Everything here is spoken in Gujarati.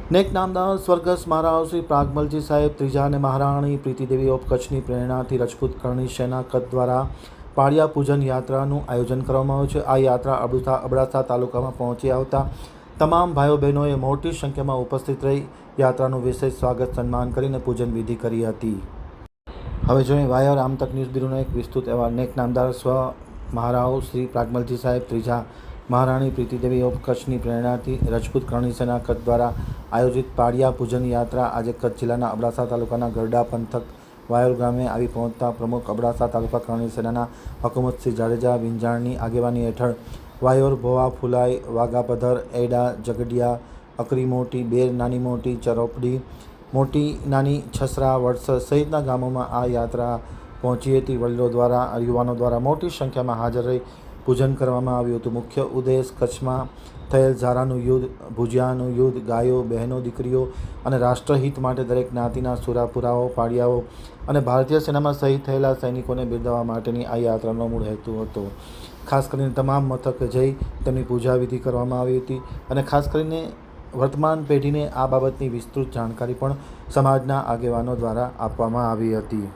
નેક નામદાર સ્વર્ગસ્થ મહારાજ શ્રી પ્રાગમલજી સાહેબ ત્રીજા અને મહારાણી પ્રીતિદેવી ઓફ કચ્છની પ્રેરણાથી રજપૂત કરણી સેના કચ્છ દ્વારા પાળિયા પૂજન યાત્રાનું આયોજન કરવામાં આવ્યું છે। આ યાત્રા અબડાસા તાલુકામાં પહોંચી આવતા તમામ ભાઈઓ બહેનોએ મોટી સંખ્યામાં ઉપસ્થિત રહી યાત્રાનું વિશેષ સ્વાગત સન્માન કરીને પૂજન વિધિ કરી હતી। હવે જોઈએ વાયર આમતક ન્યૂઝ બ્યુરોનો એક વિસ્તૃત અહેવાલ। નેક નામદાર મહારાવ શ્રી પ્રાગમલજી સાહેબ ત્રીજા મહારાણી પ્રીતિદેવી ઓફ કચ્છની પ્રેરણાથી રજપૂત કરણી સેના કચ્છ દ્વારા આયોજિત પાળિયા પૂજન યાત્રા આજે કચ્છ જિલ્લાના અબડાસા તાલુકાના ગરડા પંથક વાયોર ગામે આવી પહોંચતા પ્રમુખ અબડાસા તાલુકા કરણી સેનાના હકુમતસિંહ જાડેજા વિંજાણની આગેવાની હેઠળ વાયોર, ભોવા, ફુલાઈ, વાઘાપધર, એડા, ઝઘડિયા, અકરી મોટી, બેર નાની મોટી, ચરોપડી મોટી નાની, છસરા, વડસર સહિતના ગામોમાં આ યાત્રા પહોંચી હતી। વડીલો દ્વારા, યુવાનો દ્વારા મોટી સંખ્યામાં હાજર રહી પૂજન કરવામાં આવ્યું હતું। મુખ્ય ઉદ્દેશ કચ્છમાં થયેલ ઝારાનું યુદ્ધ, ભુજિયાનું યુદ્ધ, ગાયો, બહેનો, દીકરીઓ અને રાષ્ટ્રહિત માટે દરેક જ્ઞાતિના સુરાપુરાઓ, પાળિયાઓ અને ભારતીય સેનામાં શહીદ થયેલા સૈનિકોને બિરદાવવા માટેની આ યાત્રાનો મૂળ હેતુ હતો। ખાસ કરીને તમામ મથકે જઈ તેમની પૂજા વિધિ કરવામાં આવી હતી અને ખાસ કરીને વર્તમાન પેઢીને આ બાબતની વિસ્તૃત જાણકારી પણ સમાજના આગેવાનો દ્વારા આપવામાં આવી હતી।